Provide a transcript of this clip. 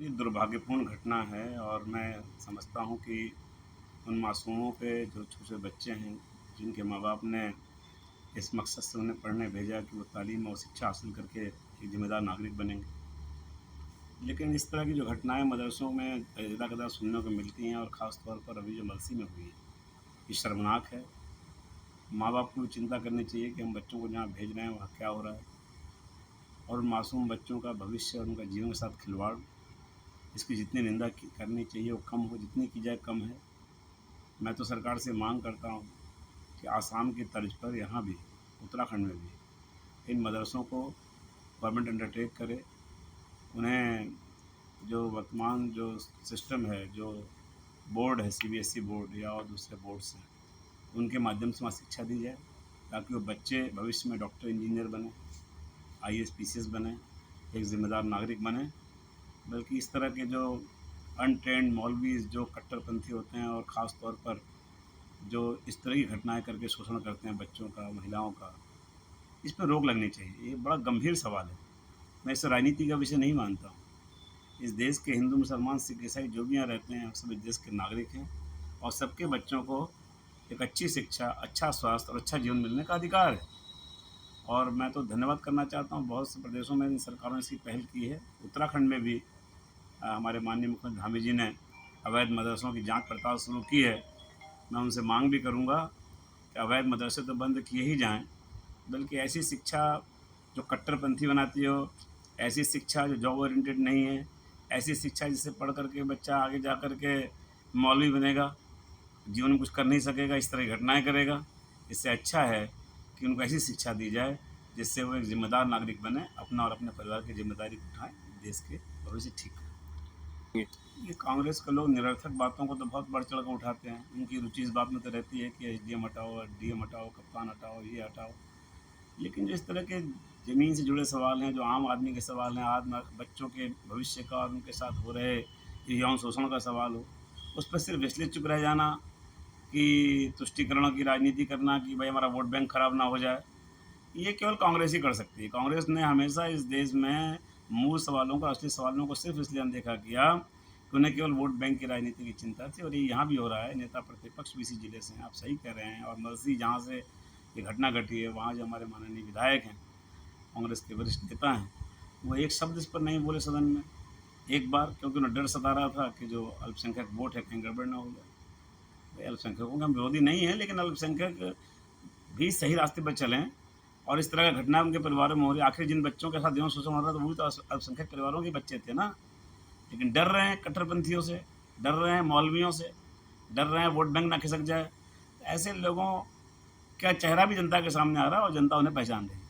ये दुर्भाग्यपूर्ण घटना है और मैं समझता हूँ कि उन मासूमों पे जो छोटे बच्चे हैं, जिनके माँ-बाप ने इस मकसद से उन्हें पढ़ने भेजा कि वो तालीम और शिक्षा हासिल करके एक ज़िम्मेदार नागरिक बनेंगे। लेकिन इस तरह की जो घटनाएँ मदरसों में कदा-कदा सुनने को मिलती हैं और ख़ास तौर पर अभी जो मलसी में हुई है, ये शर्मनाक है। माँ-बाप को भी चिंता करनी चाहिए कि हम बच्चों को जहाँ भेज रहे हैं, वहाँ क्या हो रहा है और मासूम बच्चों का भविष्य और उनका जीवन के साथ खिलवाड़, इसकी जितनी निंदा की करनी चाहिए वो कम हो, जितनी की जाए कम है। मैं तो सरकार से माँग करता हूँ कि आसाम की तर्ज पर यहाँ भी, उत्तराखंड में भी इन मदरसों को गवर्नमेंट अंडरटेक करे। उन्हें जो वर्तमान जो सिस्टम है, जो बोर्ड है, सीबीएसई बोर्ड या और दूसरे बोर्ड्स हैं, उनके माध्यम से वहाँ शिक्षा दी जाए, ताकि वो बच्चे भविष्य में डॉक्टर, इंजीनियर बने, आईएएस, पीसीएस बने, एक ज़िम्मेदार नागरिक बने। बल्कि इस तरह के जो अनट्रेन्ड मौलवीज़ जो कट्टरपंथी होते हैं और ख़ास तौर पर जो इस तरह की घटनाएँ करके शोषण करते हैं बच्चों का, महिलाओं का, इस पे रोक लगनी चाहिए। ये बड़ा गंभीर सवाल है। मैं इसे राजनीति का विषय नहीं मानता हूँ। इस देश के हिंदू, मुसलमान, सिख, ईसाई जो भी यहाँ रहते हैं, सब इस देश के नागरिक हैं और सबके बच्चों को एक अच्छी शिक्षा, अच्छा स्वास्थ्य और अच्छा जीवन मिलने का अधिकार है। और मैं तो धन्यवाद करना चाहता हूँ, बहुत से प्रदेशों में इन सरकारों ने इसकी पहल की है। उत्तराखंड में भी हमारे माननीय मुख्यमंत्री धामी जी ने अवैध मदरसों की जाँच पड़ताल शुरू की है। मैं उनसे माँग भी करूँगा कि अवैध मदरसे तो बंद किए ही जाएँ, बल्कि ऐसी शिक्षा जो कट्टरपंथी बनाती हो, ऐसी शिक्षा जो जॉब ओरिएंटेड नहीं है, ऐसी शिक्षा जिसे पढ़ कर के बच्चा आगे जा कर के मौलवी बनेगा, जीवन में कुछ कर नहीं सकेगा, इस तरह की घटनाएँ करेगा। इससे अच्छा है कि उनको ऐसी शिक्षा दी जाए, जिससे वो एक ज़िम्मेदार नागरिक बने, अपना और अपने परिवार की ज़िम्मेदारी उठाएँ, देश के भविष्य ठीक करें। ये कांग्रेस के लोग निरर्थक बातों को तो बहुत बढ़-चढ़ कर उठाते हैं। उनकी रुचि इस बात में तो रहती है कि एसडीएम हटाओ, डीएम हटाओ, कप्तान हटाओ, ये हटाओ। लेकिन जो इस तरह के ज़मीन से जुड़े सवाल हैं, जो आम आदमी के सवाल हैं, आज न बच्चों के भविष्य का और उनके साथ हो रहे ये यौन शोषण का सवाल हो, उस पर सिर्फ़ इसलिए चुप रह जाना कि तुष्टीकरणों की राजनीति करना कि भई हमारा वोट बैंक खराब ना हो जाए, ये केवल कांग्रेस ही कर सकती है। कांग्रेस ने हमेशा इस देश में मूल सवालों को, असली सवालों को सिर्फ़ इसलिए अनदेखा किया कि उन्हें केवल वोट बैंक की राजनीति की चिंता थी और ये यहाँ भी हो रहा है। नेता प्रतिपक्ष भी इसी ज़िले से हैं, आप सही कह रहे हैं और मर्सी जहाँ से ये घटना घटी है, वहाँ जो हमारे माननीय विधायक हैं, कांग्रेस के वरिष्ठ नेता हैं, वो एक शब्द इस पर नहीं बोले सदन में। एक बार क्योंकि उन्हें डर सता रहा था कि जो अल्पसंख्यक वोट है कहीं गड़बड़ ना हो जाए। भई अल्पसंख्यकों के हम विरोधी नहीं हैं, लेकिन अल्पसंख्यक भी सही रास्ते पर चलें और इस तरह का घटना उनके परिवारों में हो रही है। आखिर जिन बच्चों के साथ यौन शोषण हो रहा था, वो भी तो अल्पसंख्यक परिवारों के बच्चे थे ना। लेकिन डर रहे हैं कट्टरपंथियों से, डर रहे हैं मौलवियों से, डर रहे हैं वोट बैंक ना खिसक जाए। ऐसे लोगों का चेहरा भी जनता के सामने आ रहा है और जनता उन्हें पहचान रही है।